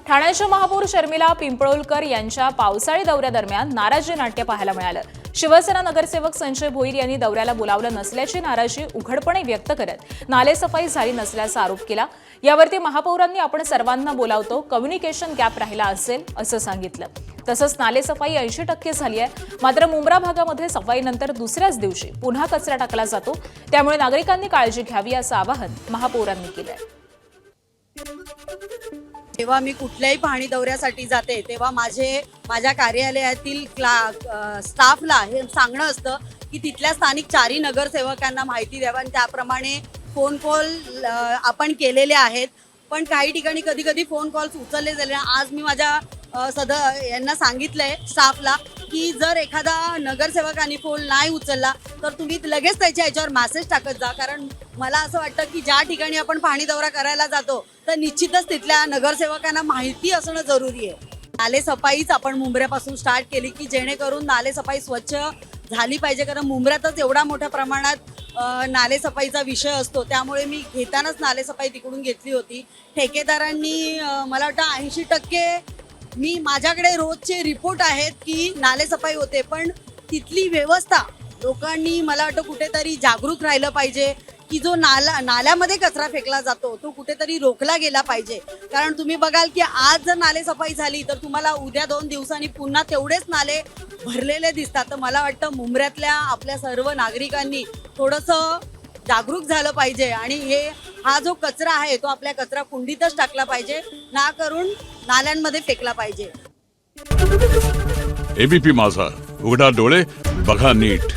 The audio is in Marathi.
ठाण्याच्या महापौर शर्मिला पिंपळोलकर यांच्या पावसाळी दौऱ्यादरम्यान नाराजी नाट्य पाहायला मिळालं। शिवसेना नगरसेवक संजय भोईर यांनी दौऱ्याला बोलावलं नसल्याची नाराजी उघडपणे व्यक्त करत नालेसफाई झाली नसल्याचा आरोप केला। यावरती महापौरांनी आपण सर्वांना बोलावतो, कम्युनिकेशन गॅप राहिला असेल असं सांगितलं। तसंच नालेसफाई 80% झाली आहे, मात्र मुंब्रा भागामध्ये सफाईनंतर दुसऱ्याच दिवशी पुन्हा कचरा टाकला जातो, त्यामुळे नागरिकांनी काळजी घ्यावी असं आवाहन महापौरांनी केलंय। जेव्हा मी कुठल्याही पाहणी दौऱ्यासाठी जाते तेव्हा माझ्या कार्यालयातील स्टाफला हे सांगणं असतं की तिथल्या स्थानिक 4 नगरसेवकांना माहिती द्यावी आणि त्याप्रमाणे फोन कॉल आपण केलेले आहेत। पण काही ठिकाणी कधी कधी फोन कॉल्स उचलले गेले। आज मी माझ्या यांना सांगितलंय स्टाफला की जर एखादा नगरसेवकांनी फोन नाही उचलला तर तुम्ही लगेच त्याच्या याच्यावर मेसेज टाकत जा, कारण मला असं वाटतं की ज्या ठिकाणी आपण पाहणी दौरा करायला जातो तर निश्चितच तिथल्या नगरसेवकांना माहिती असणं जरुरी आहे। नालेसफाईच आपण मुंब्र्यापासून स्टार्ट केली की जेणेकरून नालेसफाई स्वच्छ झाली पाहिजे, कारण मुंब्र्यातच एवढा मोठ्या प्रमाणात नालेसफाईचा विषय असतो, त्यामुळे मी घेतानाच नालेसफाई तिकडून घेतली होती। ठेकेदारांनी मला वाटतं 80% माझ्याकडे रोजचे रिपोर्ट आहेत की नालेसफाई होते, पण तिथली व्यवस्था लोकांनी मला वाटतं कुठेतरी जागरूक राहिलं पाहिजे की जो नाल्यामध्ये कचरा फेकला जातो तो कुठेतरी रोखला गेला पाहिजे। कारण तुम्ही बघाल की आज जर नालेसफाई झाली तर तुम्हाला उद्या 2 दिवसांनी पुन्हा तेवढेच नाले भरलेले दिसतात। तर मला वाटतं मुंब्र्यातल्या आपल्या सर्व नागरिकांनी थोडंसं जागरूक झालं पाहिजे आणि हा जो कचरा आहे तो आपल्या कचरा कुंडीतच टाकला पाहिजे, ना करून नाल्यांमध्ये फेकला पाहिजे। एबीपी माझा, उघडा डोळे बघा नीट।